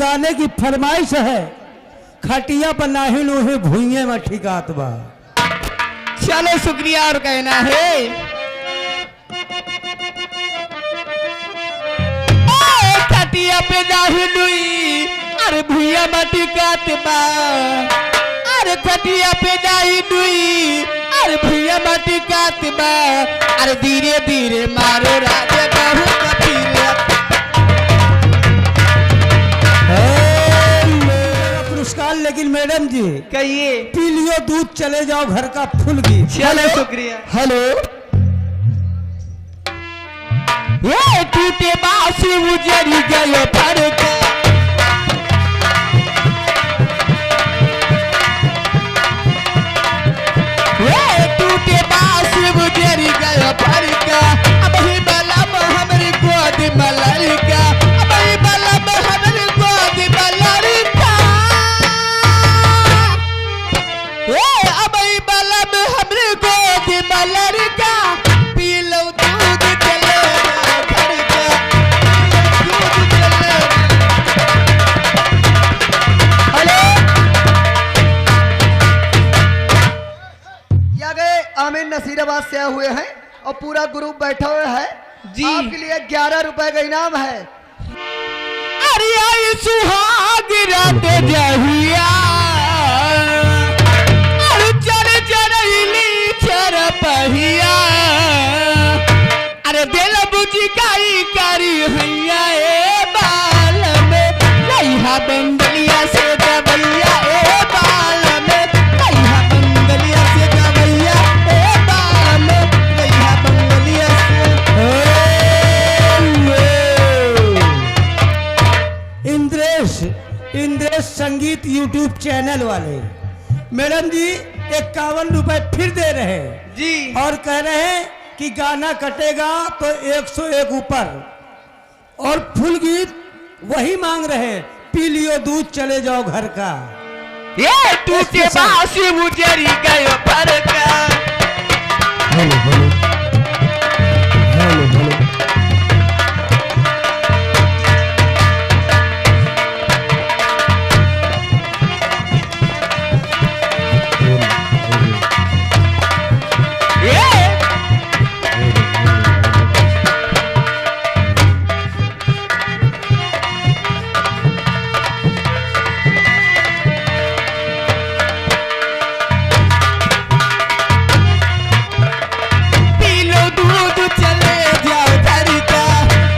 गाने की फरमाइश है, खटिया पर नाही लोहे भुइये में ठिकात बा। चलो शुक्रिया और कहना है खटिया पे नाही लुई अरे भुइया में ठिकात बा। अरे खटिया पे नाही लुई अरे भुइया में ठिकात बा। अरे धीरे धीरे मारो राजा बाहु कपिला। पुरस्कार लेकिन मैडम जी कहिए पी लियो दूध चले जाओ घर का फुल की। चलो शुक्रिया। हेलो ये टूटे बांसुरी उजड़ी गयो फड़का। ये टूटे बांसुरी उजड़ी गयो फड़का। अब ही बलम हमरी गोद में लड़का। अब ही बलम हमरी गोद में लड़का। ये अब ही बलम हमरी गोद में लड़का। पी लो दूध चले फड़का। दूध चले। हेलो या गए आमिर नसीराबाद से आए हुए हैं और पूरा ग्रुप बैठा हुआ है जी। आपके लिए 11 रुपए का इनाम है। अरे आई सुहाग रात जहिया अरे चर चरैली चर पहिया। अरे दिल बुझी काई करी हैया ए बाल में लइहा बंगलिया से दबैया। ए बाल में लइहा बंगलिया से दबैया। ए बाल में लइहा बंगलिया से। इंद्रेश संगीत यूट्यूब चैनल वाले मैडम जी 51 रुपए फिर दे रहे हैं जी। और कह रहे हैं कि गाना कटेगा तो 101 ऊपर और फुल गीत वही मांग रहे हैं, पी लियो दूध चले जाओ घर का। ये टूटे बांसुरी उजड़ी गयो फड़का। हेलो हेलो हेलो हेलो ये पी लो दूध चले जाओ घर का।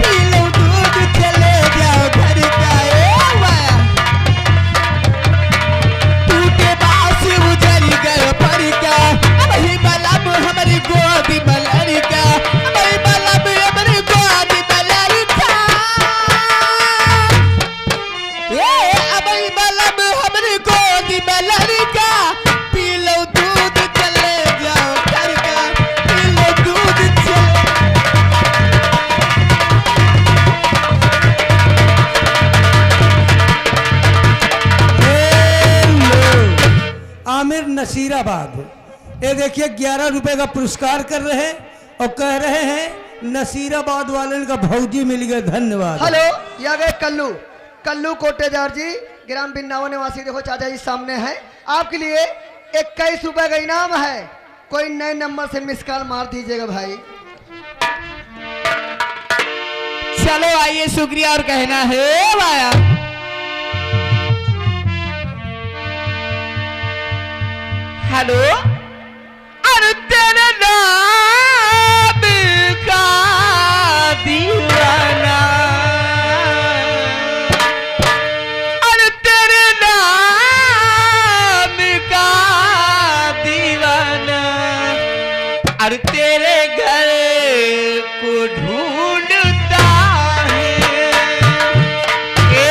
पी लो दूध चले जाओ घर का। ए वाया टूटे बांसुरी उजड़ी गयो फड़का। अब ही बलम हमारी गोद में लड़का। अब ही बलम हमारी गोद में लड़का। ए अब ही बलम हमारी गोद में लड़का। पी लो दूध चले जाओ घर का। पी लो दूध चले। आमिर नसीराबाद ये देखिए 11 रुपए का पुरस्कार कर रहे हैं और कह रहे हैं नसीराबाद वाले का भौजी मिल गए, धन्यवाद। हेलो या गए कल्लू कल्लू कोटेदार जी ग्राम बिन्नावा निवासी। देखो चाचा जी सामने है आपके लिए 21 रुपए का इनाम है। कोई नए नंबर से मिस कॉल मार दीजिएगा भाई। चलो आइए शुक्रिया और कहना है वाया हेलो। अरे तेरे नाम का दीवाना। अरे तेरे नाम का दीवाना। अरे तेरे घर को ढूंढता है। ए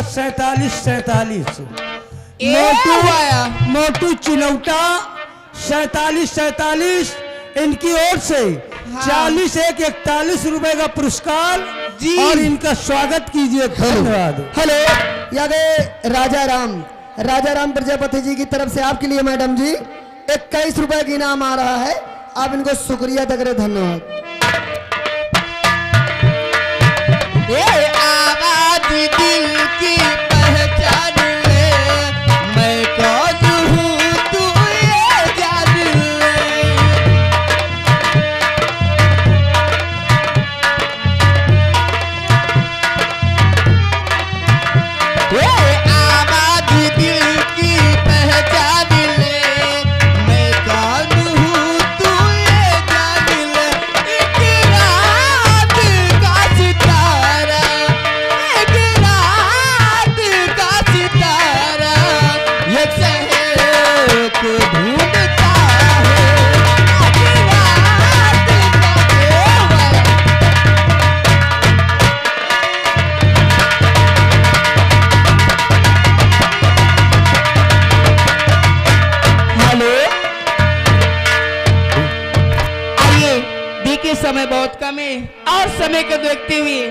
47 ए वाया मोटू चिनौटा 47 इनकी ओर से हाँ। 40 एक 41 रुपए का पुरस्कार जी। और इनका स्वागत कीजिए। धन्यवाद। हेलो, यहाँ गए राजा राम प्रजापति जी की तरफ से आपके लिए मैडम जी 21 रुपए का इनाम आ रहा है। आप इनको शुक्रिया अदा करें। धन्यवाद। ये आवाज दिल की पहचान ले, मैं कौन हूँ तू ये जान ले। ये आवाज दिल की पहचान ले, मैं कौन हूँ तू ये जान ले। एक रात का सितारा, एक रात का सितारा, ये शहर को ढूंढता है। एक रात का देवर। हेलो, आइए, देखिए समय बहुत कम है और समय को देखते हुए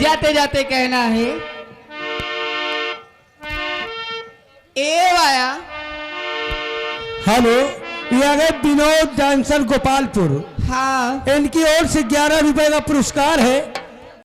जाते जाते कहना है, ए वाया हेलो, ये आ गए विनोद डांसर गोपालपुर। हाँ इनकी ओर से 11 रुपए का पुरस्कार है